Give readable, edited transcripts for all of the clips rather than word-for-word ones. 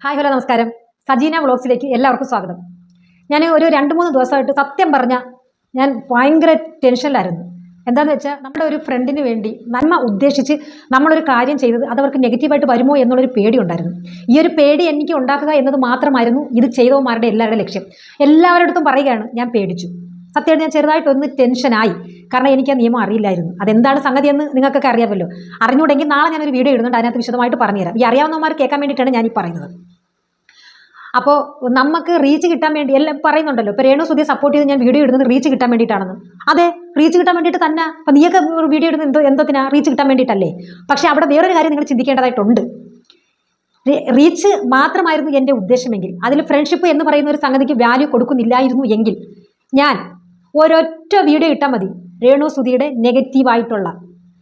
Hi hello നമസ്കാരം. സജീന വ്ളോഗ്സിലേക്ക് എല്ലാവർക്കും സ്വാഗതം. ഞാൻ ഒരു 2-3 ദിവസമായിട്ട് സത്യം പറഞ്ഞ ഞാൻ ഭയങ്കര ടെൻഷനിലായിരുന്നു. എന്താണെന്ന് വെച്ചാൽ നമ്മുടെ ഒരു ഫ്രണ്ടിന് വേണ്ടി നന്മ ഉദ്ദേശിച്ച് നമ്മളൊരു കാര്യം ചെയ്തത് അതവർക്ക് നെഗറ്റീവായിട്ട് വരുമോ എന്നുള്ളൊരു പേടി ഉണ്ടായിരുന്നു. ഈ ഒരു പേടി എനിക്ക് ഉണ്ടാക്കുക എന്നത് മാത്രമായിരുന്നു ഇത് ചെയ്തവന്മാരുടെ എല്ലാവരുടെ ലക്ഷ്യം. എല്ലാവരുടെ അടുത്തും പറയുകയാണ്, ഞാൻ പേടിച്ചു. സത്യമായിട്ട് ഞാൻ ചെറുതായിട്ടൊന്ന് ടെൻഷനായി. കാരണം എനിക്ക് ആ നിയമം അറിയില്ലായിരുന്നു. അതെന്താണ് സംഗതി എന്ന് നിങ്ങൾക്കൊക്കെ അറിയാമല്ലോ. അറിഞ്ഞൂടെങ്കിൽ നാളെ ഞാനൊരു വീഡിയോ ഇടുന്നുണ്ട്, അതിനകത്ത് വിശദമായിട്ട് പറഞ്ഞുതരാം. ഈ അറിയാവുന്നവന്മാർ കേൾക്കാൻ വേണ്ടിയിട്ടാണ് ഞാൻ ഈ പറയുന്നത്. അപ്പോൾ നമുക്ക് റീച്ച് കിട്ടാൻ വേണ്ടി എല്ലാം പറയുന്നുണ്ടല്ലോ. ഇപ്പോൾ രേണു സുധിയെ സപ്പോർട്ട് ചെയ്ത് ഞാൻ വീഡിയോ ഇടുന്നത് റീച്ച് കിട്ടാൻ വേണ്ടിയിട്ടാണെന്ന്. അതെ, റീച്ച് കിട്ടാൻ വേണ്ടിയിട്ട് തന്നെ. അപ്പം നീയൊക്കെ വീഡിയോ ഇടുന്നത് എന്തൊക്കെയാ? റീച്ച് കിട്ടാൻ വേണ്ടിയിട്ടല്ലേ? പക്ഷേ അവിടെ വേറൊരു കാര്യം നിങ്ങൾ ചിന്തിക്കേണ്ടതായിട്ടുണ്ട്. റീച്ച് മാത്രമായിരുന്നു എൻ്റെ ഉദ്ദേശമെങ്കിൽ, അതിൽ ഫ്രണ്ട്ഷിപ്പ് എന്ന് പറയുന്ന ഒരു സംഗതിക്ക് വാല്യൂ കൊടുക്കുന്നില്ലായിരുന്നു എങ്കിൽ ഞാൻ ഒരൊറ്റ വീഡിയോ ഇട്ടാൽ മതി രേണു സുധിയുടെ നെഗറ്റീവായിട്ടുള്ള.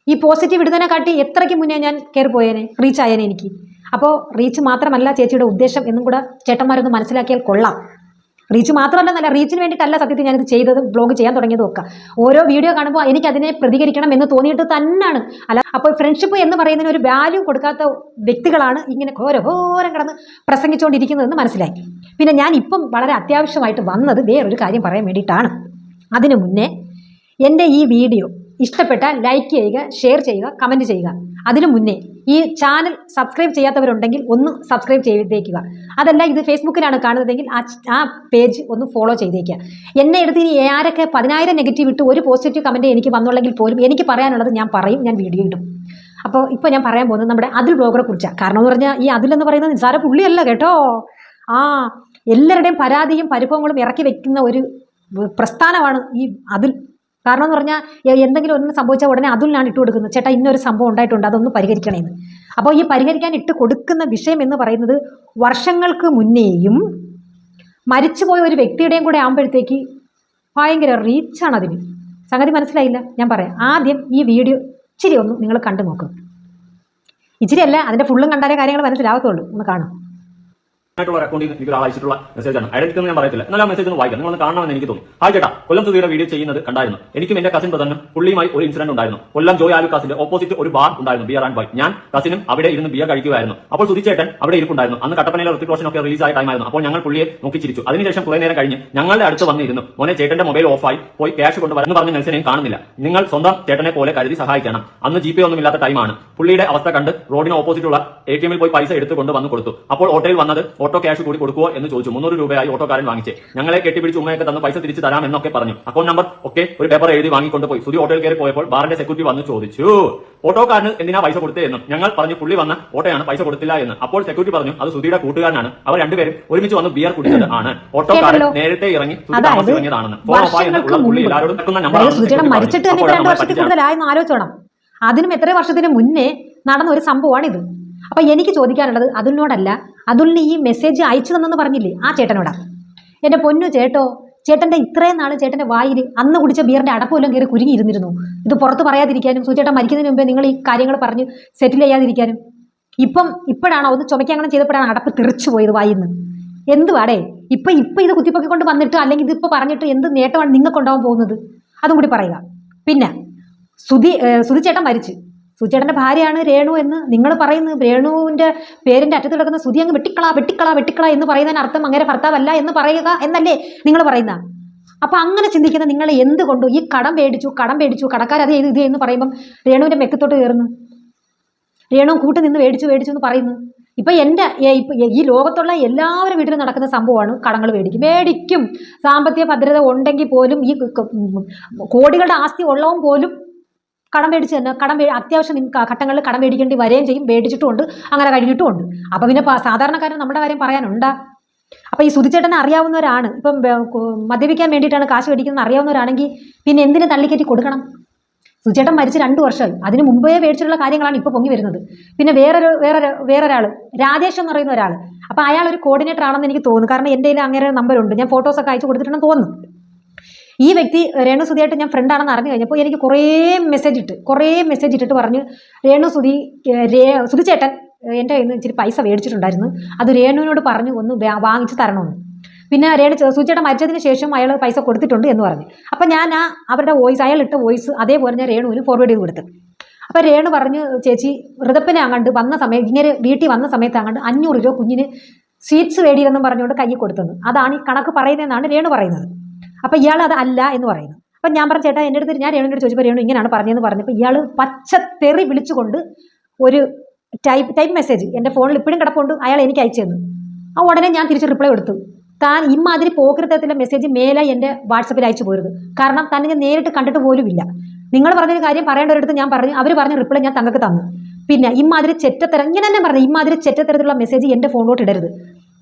ഈ പോസിറ്റീവ് ഇടുന്നതിനെ കാട്ടി എത്രയ്ക്ക് മുന്നേ ഞാൻ കയറി പോയേനെ, റീച്ച് ആയേനെ എനിക്ക്. അപ്പോൾ റീച്ച് മാത്രമല്ല ചേച്ചിയുടെ ഉദ്ദേശം എന്നും കൂടെ ചേട്ടന്മാരൊന്ന് മനസ്സിലാക്കിയാൽ കൊള്ളാം. റീച്ച് മാത്രമല്ല, റീച്ചിന് വേണ്ടിയിട്ടല്ല സത്യത്തിൽ ഞാനിത് ചെയ്തതും ബ്ലോഗ് ചെയ്യാൻ തുടങ്ങിയതും ഒക്കെ. ഓരോ വീഡിയോ കാണുമ്പോൾ എനിക്ക് അതിനെ പ്രതികരിക്കണം എന്ന് തോന്നിയിട്ട് തന്നെയാണ്. അല്ല, അപ്പോൾ ഫ്രണ്ട്ഷിപ്പ് എന്ന് പറയുന്നതിന് ഒരു വാല്യൂ കൊടുക്കാത്ത വ്യക്തികളാണ് ഇങ്ങനെ ഘോരം കിടന്ന് പ്രസംഗിച്ചുകൊണ്ടിരിക്കുന്നതെന്ന് മനസ്സിലായി. പിന്നെ ഞാൻ ഇപ്പം വളരെ അത്യാവശ്യമായിട്ട് വന്നത് വേറൊരു കാര്യം പറയാൻ വേണ്ടിയിട്ടാണ്. അതിനു മുന്നേ എൻ്റെ ഈ വീഡിയോ ഇഷ്ടപ്പെട്ടാൽ ലൈക്ക് ചെയ്യുക, ഷെയർ ചെയ്യുക, കമൻറ്റ് ചെയ്യുക. അതിനു മുന്നേ ഈ ചാനൽ സബ്സ്ക്രൈബ് ചെയ്യാത്തവരുണ്ടെങ്കിൽ ഒന്ന് സബ്സ്ക്രൈബ് ചെയ്തേക്കുക. അതല്ല, ഇത് ഫേസ്ബുക്കിലാണ് കാണുന്നതെങ്കിൽ ആ പേജ് ഒന്ന് ഫോളോ ചെയ്തേക്കുക. എന്നെ എടുത്ത് ഇനി ആരൊക്കെ 10,000 നെഗറ്റീവ് ഇട്ട് ഒരു പോസിറ്റീവ് കമൻറ്റ് എനിക്ക് വന്നുള്ളെങ്കിൽ പോലും എനിക്ക് പറയാനുള്ളത് ഞാൻ പറയും, ഞാൻ വീഡിയോ ഇടും. അപ്പോൾ ഇപ്പോൾ ഞാൻ പറയാൻ പോകുന്നത് നമ്മുടെ അതുൽ ബ്ലോഗറെ കുറിച്ചാണ്. കാരണം എന്ന് പറഞ്ഞാൽ ഈ അതുൽ എന്ന് പറയുന്നത് നിസ്സാര പുള്ളിയല്ല കേട്ടോ. എല്ലാവരുടെയും പരാതിയും പരിഭവങ്ങളും ഇറക്കി വെക്കുന്ന ഒരു പ്രസ്ഥാനമാണ് ഈ അതുൽ. കാരണം എന്ന് പറഞ്ഞാൽ എന്തെങ്കിലും ഒന്നും സംഭവിച്ചാൽ ഉടനെ അതുലിനാണ് ഇട്ട് കൊടുക്കുന്നത്. ചേട്ടാ, ഇന്നൊരു സംഭവം ഉണ്ടായിട്ടുണ്ട്, അതൊന്ന് പരിഹരിക്കണേന്ന്. അപ്പോൾ ഈ പരിഹരിക്കാൻ ഇട്ട് കൊടുക്കുന്ന വിഷയം എന്ന് പറയുന്നത് വർഷങ്ങൾക്ക് മുന്നേയും മരിച്ചുപോയ ഒരു വ്യക്തിയുടെയും കൂടെ ആകുമ്പോഴത്തേക്ക് ഭയങ്കര റീച്ചാണ് അതിന്. സംഗതി മനസ്സിലായില്ല? ഞാൻ പറയാം. ആദ്യം ഈ വീഡിയോ ഇച്ചിരി ഒന്ന് നിങ്ങൾ കണ്ടു നോക്കും. ഇച്ചിരി അല്ല, അതിൻ്റെ ഫുള്ളും കണ്ടാലേ കാര്യങ്ങൾ മനസ്സിലാവത്തുള്ളൂ. ഒന്ന് കാണാം. അക്കൗണ്ടിൽ എനിക്ക് ഒരാൾ അയച്ചിട്ടുള്ള മെസ്സേജാണ്. ഐഡന്റിറ്റി ഞാൻ പറയത്തില്ല, എന്നാൽ ആ മെസ്സേജ് ഒന്ന് വായിക്കാം, നിങ്ങളൊന്ന് കാണണമെന്ന് എനിക്ക് തോന്നുന്നു. ഹായ് ചേട്ടാ, കൊല്ലം സുധിയുടെ വീഡിയോ ചെയ്യുന്നത് കണ്ടായിരുന്നു. എനിക്കും എന്റെ കസിൻ ബ്രദറിനും പുള്ളിയുമായി ഒരു ഇൻസിഡന്റ് ഉണ്ടായിരുന്നു. കൊല്ലം ജോയ് ആലുക്കാസിന്റെ ഓപ്പോസിറ്റ് ഒരു ബാർ ഉണ്ടായിരുന്നു, ബിയർ ആൻഡ് ബൈ. ഞാൻ കസിനും അവിടെ ഇരുന്ന് ബിയർ കഴിക്കുമായിരുന്നു. അപ്പോൾ സുധി ചേട്ടൻ അവിടെ ഇരിപ്പുണ്ടായിരുന്നു. അന്ന് കട്ടപ്പനയിലെ ഋത്തിക് റോഷൻ ഒക്കെ റിലീസ് ആയ ടൈമായിരുന്നു. അപ്പോൾ ഞങ്ങൾ പുള്ളിയെ നോക്കിച്ചിരിച്ചു. അതിനുശേഷം കുറെ നേരം കഴിഞ്ഞ് ഞങ്ങളുടെ അടുത്ത് വന്നിരുന്നു. മോനെ, ചേട്ടന്റെ മൊബൈൽ ഓഫായി, പോയി ക്യാഷ് കൊണ്ടുവരുന്നു പറഞ്ഞ നെൽസനെയും കാണുന്നില്ല. നിങ്ങൾ സ്വന്തം ചേട്ടനെ പോലെ കരുതി സഹായിക്കണം. അന്ന് ജിപേ ഒന്നും ഇല്ലാത്ത ടൈമാണ്. പുള്ളിയുടെ അവസ്ഥ കണ്ട് റോഡിന് ഓപ്പോസിറ്റുള്ള ATM പോയി പൈസ എടുത്ത് കൊണ്ടുവന്ന് കൊടുത്തു. അപ്പോൾ ഓട്ടോയിൽ വന്നത് ഓട്ടോ ക്യാഷ് കൂടി കൊടുക്കുമോ എന്ന് ചോദിച്ചു. 300 രൂപയായി ഓട്ടോക്കാരൻ വാങ്ങിച്ച്. ഞങ്ങളെ കെട്ടിപ്പിടിച്ച് ഉമ്മയൊക്കെ തന്ന് പൈസ തിരിച്ചു തരാം എന്നൊക്കെ പറഞ്ഞു. അക്കൗണ്ട് നമ്പർ ഒക്കെ ഒരു പേപ്പർ എഴുതി വാങ്ങിക്കൊണ്ട് പോയി. സുധി ഓട്ടോയിൽ കയറി പോയപ്പോൾ ബാറിന്റെ സെക്യൂരിറ്റി വന്ന് ചോദിച്ചു, ഓട്ടോക്കാരന് എന്തിനാ പൈസ കൊടുത്തേ എന്നും. ഞങ്ങൾ പറഞ്ഞു പുള്ളി വന്ന ഓട്ടോയാണ്, പൈസ കൊടുത്തില്ല എന്ന്. അപ്പോൾ സെക്യൂരിറ്റി പറഞ്ഞു അത് സുധിയുടെ കൂട്ടുകാരനാണ്, അവർ രണ്ടുപേരും ഒരുമിച്ച് വന്ന് ബിയർ കുടിച്ചത് ആണ്. ഓട്ടോക്കാരൻ നേരത്തെ ഇറങ്ങി താമസിച്ചിറങ്ങിയതാണെന്ന്. ആലോചിച്ചോണം. അതിനും എത്ര വർഷത്തിന് മുന്നേ നടന്ന ഒരു സംഭവമാണിത്. അപ്പൊ എനിക്ക് ചോദിക്കാനുള്ളത് അതുലിനോടല്ല, അതുലിന് ഈ മെസ്സേജ് അയച്ചു തന്നെന്ന് പറഞ്ഞില്ലേ ആ ചേട്ടനോടാ. എന്റെ പൊന്നു ചേട്ടോ, ചേട്ടന്റെ ഇത്രയും നാൾ ചേട്ടന്റെ വായിൽ അന്ന് കുടിച്ച ബിയറിന്റെ അടപ്പെല്ലാം കയറി കുരുങ്ങിയിരുന്നിരുന്നു. ഇത് പുറത്ത് പറയാതിരിക്കാനും സുചേട്ടൻ മരിക്കുന്നതിന് മുമ്പേ നിങ്ങൾ ഈ കാര്യങ്ങൾ പറഞ്ഞ് സെറ്റിൽ ചെയ്യാതിരിക്കാനും. ഇപ്പോഴാണോ ഒന്ന് ചുമയ്ക്കാൻ അങ്ങനെ ചെയ്തപ്പോഴാണ് അടപ്പ് തെറിച്ചു പോയത് വായിന്ന്. എന്തുവാടേ ഇപ്പൊ ഇത് കുത്തിപ്പൊക്കിക്കൊണ്ട് വന്നിട്ട്, അല്ലെങ്കിൽ ഇതിപ്പോ പറഞ്ഞിട്ട് എന്ത് നേട്ടമാണ് നിങ്ങൾക്ക് ഉണ്ടാവാൻ പോകുന്നത്? അതും കൂടി പറയുക. പിന്നെ സുധിച്ചേട്ടൻ മരിച്ച്, സുധിച്ചേട്ടന്റെ ഭാര്യയാണ് രേണു എന്ന് നിങ്ങൾ പറയുന്നു. രേണുവിന്റെ പേരിന്റെ അറ്റത്ത് കിടക്കുന്ന സുധി അങ്ങ് വെട്ടിക്കള എന്ന് പറയുന്നതിന് അർത്ഥം അങ്ങനെ ഭർത്താവല്ല എന്ന് പറയുക എന്നല്ലേ നിങ്ങൾ പറയുന്ന? അപ്പൊ അങ്ങനെ ചിന്തിക്കുന്ന നിങ്ങൾ എന്തുകൊണ്ടോ ഈ കടം പേടിച്ചു കടക്കാരത് ഇത് എന്ന് പറയുമ്പം രേണുവിന്റെ മെക്കത്തോട്ട് കയറുന്നു. രേണു കൂട്ട് നിന്ന് മേടിച്ചു എന്ന് പറയുന്നു. ഇപ്പൊ ഈ ലോകത്തുള്ള എല്ലാവരും വീട്ടിലും നടക്കുന്ന സംഭവമാണ് കടങ്ങൾ മേടിക്കും. സാമ്പത്തിക ഭദ്രത ഉണ്ടെങ്കിൽ പോലും, ഈ കോടികളുടെ ആസ്തി ഉള്ളവും പോലും കടം മേടിച്ച് തന്നെ അത്യാവശ്യം ഘട്ടങ്ങളിൽ കടം മേടിക്കേണ്ടി വരികയും ചെയ്യും. മേടിച്ചിട്ടുമുണ്ട്, അങ്ങനെ കഴിഞ്ഞിട്ടുമുണ്ട്. അപ്പൊ പിന്നെ സാധാരണക്കാരൻ നമ്മുടെ കാര്യം പറയാനുണ്ടാ? അപ്പൊ ഈ സുധിച്ചേട്ടനെ അറിയാവുന്നവരാണ്, ഇപ്പം മദ്യപിക്കാൻ വേണ്ടിയിട്ടാണ് കാശ് മേടിക്കുന്നത് അറിയാവുന്നവരാണെങ്കിൽ പിന്നെ എന്തിനു തള്ളിക്കറ്റി കൊടുക്കണം? സുധിച്ചേട്ടൻ മരിച്ച് 2 വർഷമായി. അതിന് മുമ്പേ മേടിച്ചിട്ടുള്ള കാര്യങ്ങളാണ് ഇപ്പൊ പൊങ്ങി വരുന്നത്. പിന്നെ വേറൊരാൾ രാജേഷ് എന്ന് പറയുന്ന ഒരാൾ. അപ്പൊ അയാൾ ഒരു കോർഡിനേറ്റർ ആണെന്ന് എനിക്ക് തോന്നുന്നു. കാരണം എൻ്റെ കയ്യിൽ അങ്ങനെ നമ്പറുണ്ട്, ഞാൻ ഫോട്ടോസൊക്കെ അയച്ചു കൊടുത്തിട്ടുണ്ടെന്ന് തോന്നുന്നു. ഈ വ്യക്തി രേണു സുധിയായിട്ട് ഞാൻ ഫ്രണ്ടാണെന്ന് അറിഞ്ഞു കഴിഞ്ഞപ്പോൾ എനിക്ക് കുറേ മെസ്സേജ് ഇട്ടിട്ട് പറഞ്ഞു, സുധിച്ചേട്ടൻ എൻ്റെ കയ്യിൽ നിന്ന് ഇച്ചിരി പൈസ മേടിച്ചിട്ടുണ്ടായിരുന്നു, അത് രേണുവിനോട് പറഞ്ഞു ഒന്ന് വാങ്ങിച്ച് തരണമെന്ന്. പിന്നെ സുധിച്ചേട്ടൻ മരിച്ചതിന് ശേഷം അയാൾ പൈസ കൊടുത്തിട്ടുണ്ട് എന്ന് പറഞ്ഞു. അപ്പം ഞാൻ അവരുടെ വോയിസ്, അയാൾ ഇട്ട വോയിസ് അതേപോലെ ഞാൻ രേണുവിന് ഫോർവേഡ് ചെയ്ത് കൊടുത്തു. അപ്പം രേണു പറഞ്ഞു, ചേച്ചി ഋതപ്പനെ അങ്ങാണ്ട് വന്ന സമയം, ഇങ്ങനെ വീട്ടിൽ വന്ന സമയത്ത് അങ്ങാണ്ട് 500 രൂപ കുഞ്ഞിന് സ്വീറ്റ്സ് വേടിയില്ലെന്നും പറഞ്ഞുകൊണ്ട് കൈ കൊടുത്തെന്ന്. അതാണ് ഈ കണക്ക് പറയുന്നതെന്നാണ് രേണു പറയുന്നത്. അപ്പം ഇയാൾ അത് അല്ല എന്ന് പറയുന്നു. അപ്പം ഞാൻ പറഞ്ഞു ചേട്ടാ, എൻ്റെ അടുത്ത് ഞാൻ രേണുവിനോട് ചോദിച്ചപ്പോൾ രേണു ഇങ്ങനെയാണ് പറഞ്ഞതെന്ന് പറഞ്ഞപ്പോൾ ഇയാൾ പച്ചത്തെറി വിളിച്ചുകൊണ്ട് ഒരു ടൈപ്പ് മെസ്സേജ് എൻ്റെ ഫോണിൽ ഇപ്പോഴും കിടപ്പുണ്ട്, അയാൾ എനിക്ക് അയച്ചു തന്നു. ആ ഉടനെ ഞാൻ തിരിച്ച് റിപ്ലൈ കൊടുത്തു. താൻ ഇമാതിരി പോകൃതത്തിലെ മെസ്സേജ് മേലെ എൻ്റെ വാട്സപ്പിൽ അയച്ചു പോരുത്. കാരണം തന്നെ ഞാൻ നേരിട്ട് കണ്ടിട്ട് പോലുമില്ല. നിങ്ങൾ പറഞ്ഞൊരു കാര്യം പറയേണ്ട ഒരിടത്ത് ഞാൻ പറഞ്ഞു, അവർ പറഞ്ഞ റിപ്ലൈ ഞാൻ തങ്ങൾക്ക് തന്നു. പിന്നെ ഇമാതിരി ചെറ്റത്തരം ഇങ്ങനെ തന്നെ പറഞ്ഞു, ഇമാതിരി ചെറ്റത്തരത്തിലുള്ള മെസ്സേജ് എൻ്റെ ഫോണിലോട്ട് ഇടരുത്.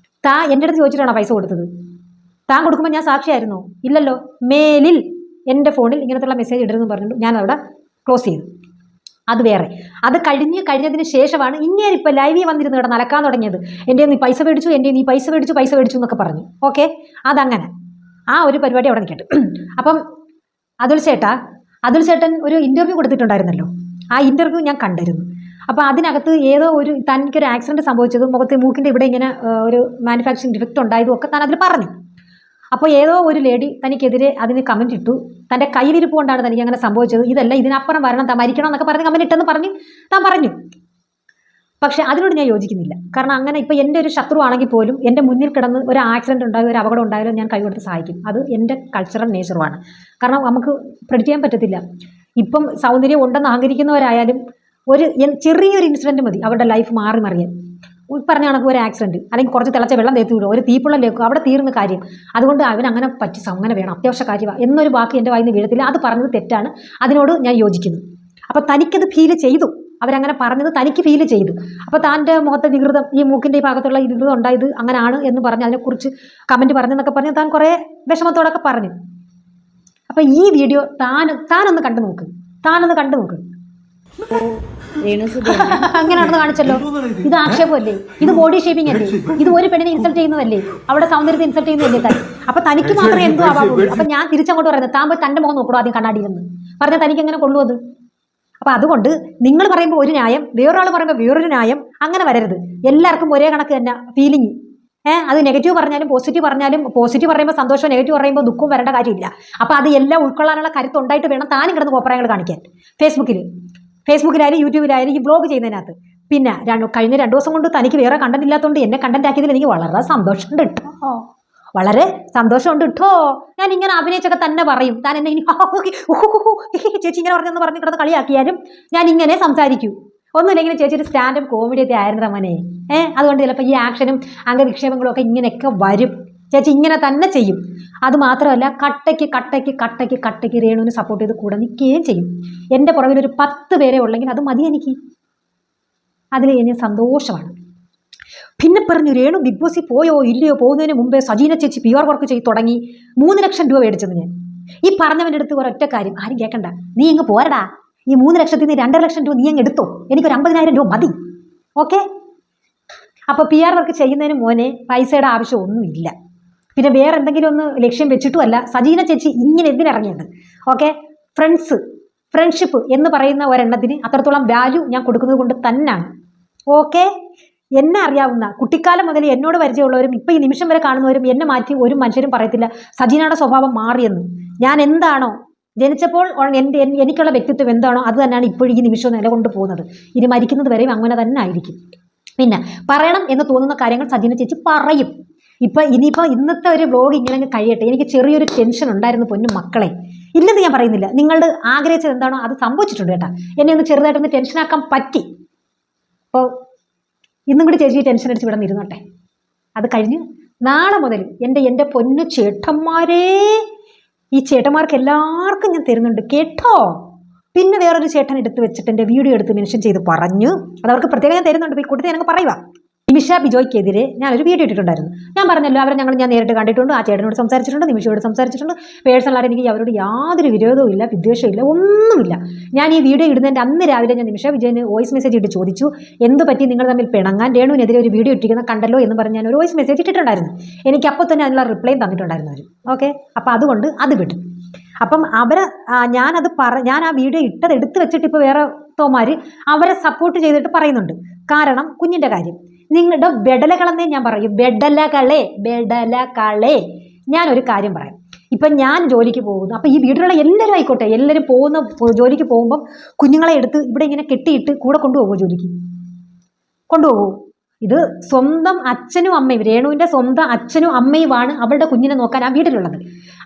എൻ്റെ അടുത്ത് ചോദിച്ചിട്ടാണോ പൈസ കൊടുത്തത്? താൻ കൊടുക്കുമ്പോൾ ഞാൻ സാക്ഷിയായിരുന്നോ? ഇല്ലല്ലോ. മേലിൽ എൻ്റെ ഫോണിൽ ഇങ്ങനത്തുള്ള മെസ്സേജ് ഇടരുതെന്ന് പറഞ്ഞിട്ട് ഞാൻ അവിടെ ക്ലോസ് ചെയ്തു. അത് വേറെ. അത് കഴിഞ്ഞതിന് ശേഷമാണ് ഇങ്ങേരിപ്പോൾ ലൈവിൽ വന്നിരുന്നു ഇവിടെ നടക്കാൻ തുടങ്ങിയത്. എൻ്റെ നീ പൈസ മേടിച്ചു, എൻ്റെ നീ പൈസ മേടിച്ചു എന്നൊക്കെ പറഞ്ഞു. ഓക്കെ, അതങ്ങനെ ആ ഒരു പരിപാടി അവിടെ നിൽക്കട്ടെ. അപ്പം അതുൽ ചേട്ടൻ ഒരു ഇൻ്റർവ്യൂ കൊടുത്തിട്ടുണ്ടായിരുന്നല്ലോ. ആ ഇൻ്റർവ്യൂ ഞാൻ കണ്ടിരുന്നു. അപ്പോൾ അതിനകത്ത് ഏതോ ഒരു തനിക്കൊരു ആക്സിഡൻറ്റ് സംഭവിച്ചതും മൂക്കിൻ്റെ ഇവിടെ ഇങ്ങനെ ഒരു മാനുഫാക്ചറിങ് ഡിഫക്റ്റ് ഉണ്ടായതും ഒക്കെ താൻ അതിൽ പറഞ്ഞു. അപ്പോൾ ഏതോ ഒരു ലേഡി തനിക്കെതിരെ അതിന് കമൻറ്റ് ഇട്ടു. തൻ്റെ കയ്യിലിരിപ്പ് കൊണ്ടാണ് തനിക്ക് അങ്ങനെ സംഭവിച്ചത്, ഇതല്ല ഇതിനപ്പുറം വരണം, താൻ മരിക്കണം എന്നൊക്കെ പറഞ്ഞ് കമൻറ്റ് ഇട്ടെന്ന് പറഞ്ഞ് താൻ പറഞ്ഞു. പക്ഷേ അതിനോട് ഞാൻ യോജിക്കുന്നില്ല. കാരണം അങ്ങനെ ഇപ്പോൾ എൻ്റെ ഒരു ശത്രു ആണെങ്കിൽ പോലും എൻ്റെ മുന്നിൽ കിടന്ന് ഒരു ആക്സിഡൻറ്റ് ഉണ്ടാകും, ഒരു അപകടം ഉണ്ടായാലും ഞാൻ കൈ കൊടുത്ത് സഹായിക്കും. അത് എൻ്റെ കൾച്ചറൽ നേച്ചറുമാണ്. കാരണം നമുക്ക് പ്രെഡിക്റ്റ് ചെയ്യാൻ പറ്റത്തില്ല. ഇപ്പം സൗന്ദര്യം ഉണ്ടെന്ന് അഹങ്കരിക്കുന്നവരായാലും ഒരു ചെറിയൊരു ഇൻസിഡൻറ്റ് മതി അവരുടെ ലൈഫ് മറിയാൻ. പറഞ്ഞ കണക്ക് ഒരു ആക്സിഡൻറ്റ് അല്ലെങ്കിൽ കുറച്ച് തിളച്ച വെള്ളം തേത്തി വിടും, ഒരു തീപ്പുള്ളിലേക്കും അവിടെ തീർന്ന കാര്യം. അതുകൊണ്ട് അവനങ്ങനെ അങ്ങനെ വേണം, അത്യാവശ്യ കാര്യമാണ് എന്നൊരു വാക്ക് എൻ്റെ വായിന്ന് വീഴത്തില്ല. അത് പറഞ്ഞത് തെറ്റാണ്, അതിനോട് ഞാൻ യോജിക്കുന്നു. അപ്പോൾ തനിക്കത് ഫീൽ ചെയ്തു, അവരങ്ങനെ പറഞ്ഞത് തനിക്ക് ഫീൽ ചെയ്തു. അപ്പോൾ താൻ്റെ മുഖത്തെ വികൃതം, ഈ മൂക്കിൻ്റെ ഈ ഭാഗത്തുള്ള ഈ വികൃതം ഉണ്ടായത് അങ്ങനെയാണ് എന്ന് പറഞ്ഞ് അതിനെക്കുറിച്ച് കമൻറ്റ് പറഞ്ഞെന്നൊക്കെ പറഞ്ഞ് താൻ കുറേ വിഷമത്തോടൊക്കെ പറഞ്ഞു. അപ്പോൾ ഈ വീഡിയോ താനൊന്ന് കണ്ടു നോക്ക്. അങ്ങനെയാണെന്ന് കാണിച്ചല്ലോ. ഇത് ആക്ഷേപമല്ലേ? ഇത് ബോഡി ഷേപ്പിംഗ് അല്ലേ? ഇത് ഒരു പെണ്ണിനെ ഇൻസൾട്ട് ചെയ്യുന്നതല്ലേ? അവിടെ സൗന്ദര്യത്തെ ഇൻസൾട്ട് ചെയ്യുന്നതല്ലേ താൻ? അപ്പൊ തനിക്ക് മാത്രമേ എന്തോ ആവാറുള്ളൂ. അപ്പൊ ഞാൻ തിരിച്ചങ്ങോട്ട് പറയുന്നത്, താൻ പോയി തന്റെ മുഖം നോക്കണോ ആദ്യം കണ്ണാടിയിലെന്ന് പറഞ്ഞാൽ തനിക്ക് എങ്ങനെ കൊള്ളു അത്? അപ്പൊ അതുകൊണ്ട് നിങ്ങൾ പറയുമ്പോൾ ഒരു ന്യായം, വേറൊരാൾ പറയുമ്പോൾ വേറൊരു ന്യായം, അങ്ങനെ വരരുത്. എല്ലാവർക്കും ഒരേ കണക്ക് തന്നെ ഫീലിംഗ്. അത് നെഗറ്റീവ് പറഞ്ഞാലും പോസിറ്റീവ് പറയുമ്പോൾ സന്തോഷം, നെഗറ്റീവ് പറയുമ്പോൾ ദുഃഖവും വരേണ്ട കാര്യമില്ല. അപ്പൊ അത് എല്ലാം ഉൾക്കൊള്ളാനുള്ള കരുത്തുണ്ടായിട്ട് വേണം താനും കിടന്ന് കോപ്രായങ്ങൾ കാണിക്കാൻ. ഫേസ്ബുക്കിലായാലും യൂട്യൂബിലായാലും ഈ വ്ലോഗ് ചെയ്യുന്നതിനകത്ത്. പിന്നെ കഴിഞ്ഞ 2 ദിവസം കൊണ്ട് തനിക്ക് വേറെ കണ്ടന്റ് ഇല്ലാത്തതുകൊണ്ട് എന്നെ കണ്ടന്റ് ആക്കിയതിൽ എനിക്ക് വളരെ സന്തോഷമുണ്ട് കേട്ടോ, വളരെ സന്തോഷമുണ്ട് കേട്ടോ. ഞാൻ ഇങ്ങനെ അഭിനയിച്ചൊക്കെ തന്നെ പറയും. താൻ എന്നെ ഇനി ചേച്ചി ഇങ്ങനെ പറഞ്ഞ് കിടന്ന് കളിയാക്കിയാലും ഞാൻ ഇങ്ങനെ സംസാരിക്കൂ. ഒന്നുമില്ലെങ്കിൽ ചേച്ചി ഒരു സ്റ്റാൻഡപ്പ് കോമഡിയൊക്കെ ആയിരുന്നു മോനെ. അതുകൊണ്ട് ചിലപ്പോൾ ഈ ആക്ഷനും അംഗവിക്ഷേപങ്ങളും ഒക്കെ ഇങ്ങനെയൊക്കെ വരും. ചേച്ചി ഇങ്ങനെ തന്നെ ചെയ്യും. അത് മാത്രമല്ല കട്ടയ്ക്ക് രേണുവിന് സപ്പോർട്ട് ചെയ്ത് കൂടെ നിൽക്കുകയും ചെയ്യും. എൻ്റെ പുറകിൽ ഒരു 10 പേരെ ഉള്ളെങ്കിൽ അത് മതി എനിക്ക്. അതിൽ എനിക്ക് സന്തോഷമാണ്. പിന്നെ പറഞ്ഞു, രേണു ബിഗ് ബോസിൽ പോയോ ഇല്ലയോ? പോകുന്നതിന് മുമ്പേ സജീന ചേച്ചി PR വർക്ക് ചെയ്ത് തുടങ്ങി 3 ലക്ഷം രൂപ മേടിച്ചത് ഞാൻ. ഈ പറഞ്ഞവൻ്റെ അടുത്ത് ഒരൊറ്റ കാര്യം, ആരും കേൾക്കണ്ട, നീ ഇങ്ങ് പോരടാ, ഈ 3 ലക്ഷത്തിൽ നിന്ന് 2.5 ലക്ഷം രൂപ നീ അങ്ങ് എടുത്തോ, എനിക്കൊരു 50,000 രൂപ മതി. ഓക്കെ. അപ്പോൾ PR വർക്ക് ചെയ്യുന്നതിന് മോനെ പൈസയുടെ ആവശ്യമൊന്നുമില്ല. പിന്നെ വേറെ എന്തെങ്കിലും ഒന്ന് ലക്ഷ്യം വെച്ചിട്ടുമല്ല സജീന ചേച്ചി ഇങ്ങനെ എന്തിനിറങ്ങിയത്. ഓക്കെ. ഫ്രണ്ട്ഷിപ്പ് എന്ന് പറയുന്ന ഒരെണ്ണത്തിന് അത്രത്തോളം വാല്യൂ ഞാൻ കൊടുക്കുന്നത് കൊണ്ട് തന്നെയാണ്. ഓക്കെ. എന്നെ അറിയാവുന്ന കുട്ടിക്കാലം മുതൽ എന്നോട് പരിചയമുള്ളവരും ഇപ്പം ഈ നിമിഷം വരെ കാണുന്നവരും എന്നെ മാറ്റി ഒരു മനുഷ്യരും പറയത്തില്ല സജീനയുടെ സ്വഭാവം മാറിയെന്ന്. ഞാൻ എന്താണോ ജനിച്ചപ്പോൾ എനിക്കുള്ള വ്യക്തിത്വം എന്താണോ അത് തന്നെയാണ് ഇപ്പോഴും ഈ നിമിഷം നിലകൊണ്ട് പോകുന്നത്. ഇനി മരിക്കുന്നത് വരെയും അങ്ങനെ തന്നെ ആയിരിക്കും. പിന്നെ പറയണം എന്ന് തോന്നുന്ന കാര്യങ്ങൾ സജീന ചേച്ചി പറയും. ഇനിയിപ്പോൾ ഇന്നത്തെ ഒരു വ്ലോഗ് ഇങ്ങനെ കഴിയട്ടെ. എനിക്ക് ചെറിയൊരു ടെൻഷൻ ഉണ്ടായിരുന്നു പൊന്നും മക്കളെ, ഇല്ലെന്ന് ഞാൻ പറയുന്നില്ല. നിങ്ങളുടെ ആഗ്രഹിച്ചത് എന്താണോ അത് സംഭവിച്ചിട്ടുണ്ട് കേട്ടാ. എന്നെ ഒന്ന് ചെറുതായിട്ടൊന്ന് ടെൻഷനാക്കാൻ പറ്റി. അപ്പോൾ ഇന്നും കൂടി ചേച്ചി ടെൻഷൻ അടിച്ച് ഇവിടെ ഇരുന്നോട്ടെ. അത് കഴിഞ്ഞ് നാളെ മുതൽ എൻ്റെ പൊന്നു ചേട്ടന്മാരെ, ഈ ചേട്ടന്മാർക്ക് എല്ലാവർക്കും ഞാൻ തരുന്നുണ്ട് കേട്ടോ. പിന്നെ വേറൊരു ചേട്ടൻ എടുത്ത് വെച്ചിട്ട് എൻ്റെ വീഡിയോ എടുത്ത് മെൻഷൻ ചെയ്ത് പറഞ്ഞു, അതവർക്ക് പ്രത്യേകം ഞാൻ തരുന്നുണ്ട്. ഈ കൂട്ടത്തിൽ ഞങ്ങൾക്ക് പറയുക, നിമിഷ ബിജോയ്ക്കെതിരെ ഞാനൊരു വീഡിയോ ഇട്ടിട്ടുണ്ടായിരുന്നു. ഞാൻ പറഞ്ഞല്ലോ, അവരെ ഞാൻ നേരിട്ട് കണ്ടിട്ടുണ്ട്, ആ ചേട്ടനോട് സംസാരിച്ചിട്ടുണ്ട്, നിമിഷയോട് സംസാരിച്ചിട്ടുണ്ട്. പേഴ്സണലായിട്ട് എനിക്ക് അവരോട് യാതൊരു വിരോധവും ഇല്ല, വിദ്വേഷവും ഇല്ല, ഒന്നുമില്ല. ഞാൻ ഈ വീഡിയോ ഇടുന്നതിൻ്റെ അന്ന് രാവിലെ ഞാൻ നിമിഷ വിജയന് വോയിസ് മെസ്സേജ് ഇട്ട് ചോദിച്ചു, എന്ത് പറ്റി നിങ്ങൾ തമ്മിൽ പിണങ്ങാൻ, രേണുവിനെതിരെ ഒരു വീഡിയോ ഇട്ടിരിക്കുന്ന കണ്ടല്ലോ എന്ന് പറഞ്ഞ് ഞാൻ ഒരു വോയിസ് മെസ്സേജ് ഇട്ടിട്ടുണ്ടായിരുന്നു. എനിക്ക് അപ്പോൾ തന്നെ അതിനുള്ള റിപ്ലൈയും തന്നിട്ടുണ്ടായിരുന്നു അവർ. ഓക്കെ. അപ്പോൾ അതുകൊണ്ട് അത് വിട്ടു. അപ്പം ഞാൻ ആ വീഡിയോ എടുത്ത് വെച്ചിട്ട് ഇപ്പോൾ വേറെ തോമാർ അവരെ സപ്പോർട്ട് ചെയ്തിട്ട് പറയുന്നുണ്ട്. കാരണം കുഞ്ഞിൻ്റെ കാര്യം, നിങ്ങളുടെ ബെഡലകളെന്നേ ഞാൻ പറയും. ബെഡലകളെ ഞാനൊരു കാര്യം പറയാം. ഇപ്പം ഞാൻ ജോലിക്ക് പോകുന്നു, അപ്പം ഈ വീട്ടിലുള്ള എല്ലാവരും ആയിക്കോട്ടെ, എല്ലാവരും ജോലിക്ക് പോകുമ്പം കുഞ്ഞുങ്ങളെ എടുത്ത് ഇവിടെ ഇങ്ങനെ കെട്ടിയിട്ട് കൂടെ കൊണ്ടുപോകുമോ? ജോലിക്ക് കൊണ്ടുപോകുമോ? ഇത് സ്വന്തം അച്ഛനും അമ്മയും, രേണുവിൻ്റെ സ്വന്തം അച്ഛനും അമ്മയുമാണ് അവളുടെ കുഞ്ഞിനെ നോക്കാൻ ആ വീട്ടിലുള്ളത്.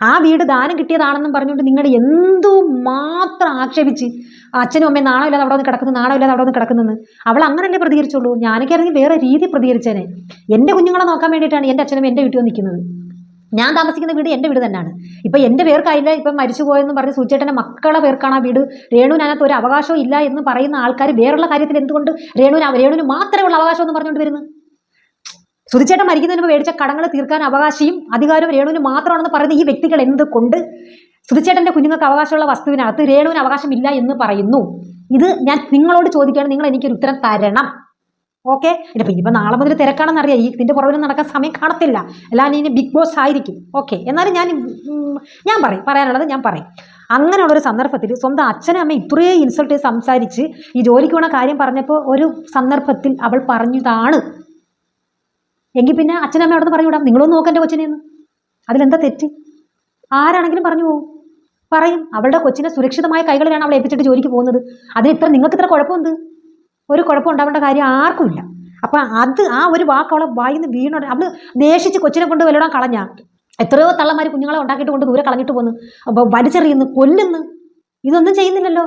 ആ വീട് ദാനം കിട്ടിയതാണെന്നും പറഞ്ഞുകൊണ്ട് നിങ്ങൾ എന്തുമാത്രം ആക്ഷേപിച്ച് അച്ഛനും അമ്മയും നാണമില്ലാതെ അവിടെ വന്ന് കിടക്കുന്നു, നാണമില്ലാതെ അവിടെ വന്ന് കിടക്കുന്നെന്ന്. അവൾ അങ്ങനല്ലേ പ്രതികരിച്ചുള്ളൂ. ഞാനൊക്കെ ആണെങ്കിൽ വേറെ രീതി പ്രതികരിച്ചേനെ. എൻ്റെ കുഞ്ഞുങ്ങളെ നോക്കാൻ വേണ്ടിയിട്ടാണ് എൻ്റെ അച്ഛനും എൻ്റെ വീട്ടിൽ നിൽക്കുന്നത്. ഞാൻ താമസിക്കുന്ന വീട് എൻ്റെ വീട് തന്നെയാണ്. ഇപ്പം എൻ്റെ പേർക്കായില്ല, ഇപ്പം മരിച്ചുപോയെന്ന് പറഞ്ഞ് സുചേട്ടൻ്റെ മക്കളെ പേർക്കാണ് ആ വീട്. രേണുവിനകത്ത് ഒരു അവകാശവും ഇല്ല എന്ന് പറയുന്ന ആൾക്കാർ വേറുള്ള കാര്യത്തിൽ എന്തുകൊണ്ട് രേണുവിന് മാത്രമേ ഉള്ള അവകാശം എന്ന് പറഞ്ഞുകൊണ്ട് വരുന്നത്? സുധിച്ചേട്ടൻ മരിക്കുന്നതിന് മുമ്പ് മേടിച്ച കടങ്ങൾ തീർക്കാൻ അവകാശിയും അധികാരവും രേണുവിന് മാത്രമാണെന്ന് പറയുന്ന ഈ വ്യക്തികൾ എന്തുകൊണ്ട് സുധിച്ചേട്ടൻ്റെ കുഞ്ഞുങ്ങൾക്ക് അവകാശമുള്ള വസ്തുവിനകത്ത് രേണുവിന് അവകാശമില്ല എന്ന് പറയുന്നു? ഇത് ഞാൻ നിങ്ങളോട് ചോദിക്കുകയാണ്, നിങ്ങൾ എനിക്കൊരു ഉത്തരം തരണം. ഓക്കെ, ഇനിയിപ്പോൾ നാളെ മുതൽ തിരക്കാണെന്നറിയാം, ഇതിൻ്റെ പുറകിൽ നടക്കാൻ സമയം കാണത്തില്ല, അല്ലാതെ ഇനി ബിഗ് ബോസ് ആയിരിക്കും. ഓക്കെ, എന്നാലും ഞാൻ പറയാനുള്ളത് ഞാൻ പറയും. അങ്ങനെയുള്ളൊരു സന്ദർഭത്തിൽ സ്വന്തം അച്ഛനും അമ്മ ഇത്രയും ഇൻസൾട്ട് ചെയ്ത് സംസാരിച്ച് ഈ ജോലിക്ക് പോണ കാര്യം പറഞ്ഞപ്പോൾ ഒരു സന്ദർഭത്തിൽ അവൾ പറഞ്ഞതാണ്. എങ്കിൽ പിന്നെ അച്ഛനമ്മ അവിടെ നിന്ന് പറഞ്ഞു വിടാം, നിങ്ങളൊന്ന് നോക്കാൻ എൻ്റെ കൊച്ചിനെന്ന്. അതിലെന്താ തെറ്റ്? ആരാണെങ്കിലും പറഞ്ഞു പോകും, പറയും. അവളുടെ കൊച്ചിനെ സുരക്ഷിതമായ കൈകളിലാണ് അവൾ ഏൽപ്പിച്ചിട്ട് ജോലിക്ക് പോകുന്നത്. അതിന് നിങ്ങൾക്ക് ഇത്ര കുഴപ്പമുണ്ട്? ഒരു കുഴപ്പം ഉണ്ടാവേണ്ട കാര്യം ആർക്കുമില്ല. അപ്പം ആ ഒരു വാക്ക് അവളെ വായിന്ന് വീണോടെ അവൾ ദേഷിച്ച് കൊച്ചിനെ കൊണ്ട് വല്ലടാൻ കളഞ്ഞ. എത്രയോ തള്ളമാർ കുഞ്ഞുങ്ങളെ ഉണ്ടാക്കിയിട്ട് കൊണ്ട് ദൂരെ കളഞ്ഞിട്ട് പോന്നു, വലിച്ചെറിയുന്നു, കൊല്ലുന്നു. ഇതൊന്നും ചെയ്യുന്നില്ലല്ലോ.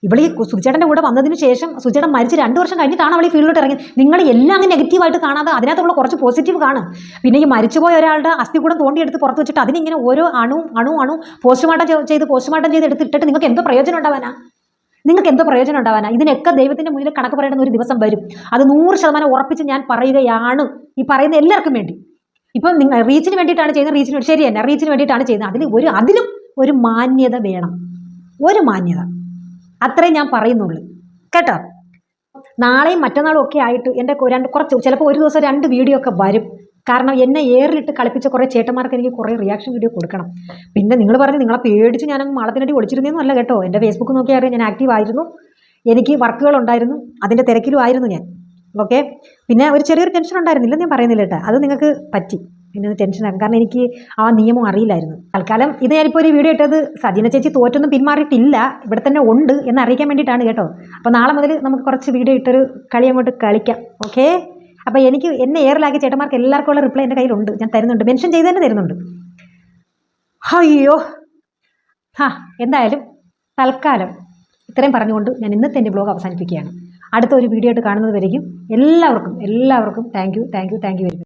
ഇവിടെ ഈ സുചേട്ടൻ്റെ കൂടെ വന്നതിന് ശേഷം സുചേട്ടൻ മരിച്ച് 2 വർഷം കഴിഞ്ഞിട്ടാണ് അവൾ ഈ ഫീൽഡിലോട്ട് ഇറങ്ങി. നിങ്ങൾ എല്ലാം അങ്ങ് നെഗറ്റീവായിട്ട് കാണാതെ അതിനകത്തുള്ള കുറച്ച് പോസിറ്റീവ് കാണും. പിന്നെ ഈ മരിച്ചുപോയ ഒരാളുടെ അസ്ഥികൂടം തോണ്ടിയെടുത്ത് പുറത്ത് വെച്ചിട്ട് അതിനിങ്ങനെ ഓരോ അണു പോസ്റ്റ്മോർട്ടം ചെയ്ത് എടുത്തിട്ടിട്ട് നിങ്ങൾക്ക് എന്തോ പ്രയോജനം ഉണ്ടാവാനാ? ഇതിനൊക്കെ ദൈവത്തിൻ്റെ മുന്നിൽ കണക്ക് പറയേണ്ട ഒരു ദിവസം വരും. അത് 100% ഉറപ്പിച്ച് ഞാൻ പറയുകയാണ്, ഈ പറയുന്ന എല്ലാവർക്കും വേണ്ടി. ഇപ്പം നിങ്ങൾ റീച്ചിന് വേണ്ടിയിട്ടാണ് ചെയ്യുന്നത്, ശരി തന്നെ, റീച്ചിന് വേണ്ടിയിട്ടാണ് ചെയ്യുന്നത്. അതിലും ഒരു മാന്യത വേണം, ഒരു മാന്യത. അത്രയും ഞാൻ പറയുന്നുള്ളൂ കേട്ടോ. നാളെയും മറ്റന്നാളും ഒക്കെ ആയിട്ട് എൻ്റെ കുറച്ച് ചിലപ്പോൾ ഒരു ദിവസം 2 വീഡിയോ ഒക്കെ വരും. കാരണം എന്നെ ഏറിലിട്ട് കളിപ്പിച്ച കുറേ ചേട്ടന്മാർക്ക് എനിക്ക് കുറേ റിയാക്ഷൻ വീഡിയോ കൊടുക്കണം. പിന്നെ നിങ്ങൾ പറഞ്ഞ് നിങ്ങളെ പേടിച്ച് ഞാനങ്ങ് മാളത്തിനടി ഒളിച്ചിരുന്നേന്നും അല്ല കേട്ടോ. എൻ്റെ ഫേസ്ബുക്ക് നോക്കിയാൽ അറിയാം, ഞാൻ ആക്റ്റീവ് ആയിരുന്നു, എനിക്ക് വർക്കുകൾ ഉണ്ടായിരുന്നു, അതിൻ്റെ തിരക്കിലും ആയിരുന്നു ഞാൻ. ഓക്കെ, പിന്നെ ഒരു ചെറിയൊരു ടെൻഷൻ ഉണ്ടായിരുന്നില്ല, ഞാൻ പറയുന്നില്ല കേട്ടോ. അത് നിങ്ങൾക്ക് പറ്റി പിന്നെ ടെൻഷനാകും, കാരണം എനിക്ക് ആ നിയമം അറിയില്ലായിരുന്നു. തൽക്കാലം ഇത് ഞാനിപ്പോൾ ഒരു വീഡിയോ ഇട്ടത് സജീന ചേച്ചി തോറ്റൊന്നും പിന്മാറിയിട്ടില്ല, ഇവിടെ തന്നെ ഉണ്ട് എന്ന് അറിയിക്കാൻ വേണ്ടിയിട്ടാണ് കേട്ടോ. അപ്പോൾ നാളെ മുതൽ നമുക്ക് കുറച്ച് വീഡിയോ ഇട്ടൊരു കളി അങ്ങോട്ട് കളിക്കാം. ഓക്കെ, അപ്പോൾ എന്നെ എയറിലാക്കിയ ചേട്ടന്മാർക്ക് എല്ലാവർക്കും ഉള്ള റിപ്ലൈ എൻ്റെ കയ്യിലുണ്ട്, ഞാൻ തരുന്നുണ്ട്, മെൻഷൻ ചെയ്ത് തന്നെ തരുന്നുണ്ട്. അയ്യോ, എന്തായാലും തൽക്കാലം ഇത്രയും പറഞ്ഞുകൊണ്ട് ഞാൻ ഇന്നത്തെ എൻ്റെ ബ്ലോഗ് അവസാനിപ്പിക്കുകയാണ്. അടുത്ത ഒരു വീഡിയോ ആയിട്ട് കാണുന്നത് വരെയും എല്ലാവർക്കും താങ്ക് യു വെരി മച്ച്.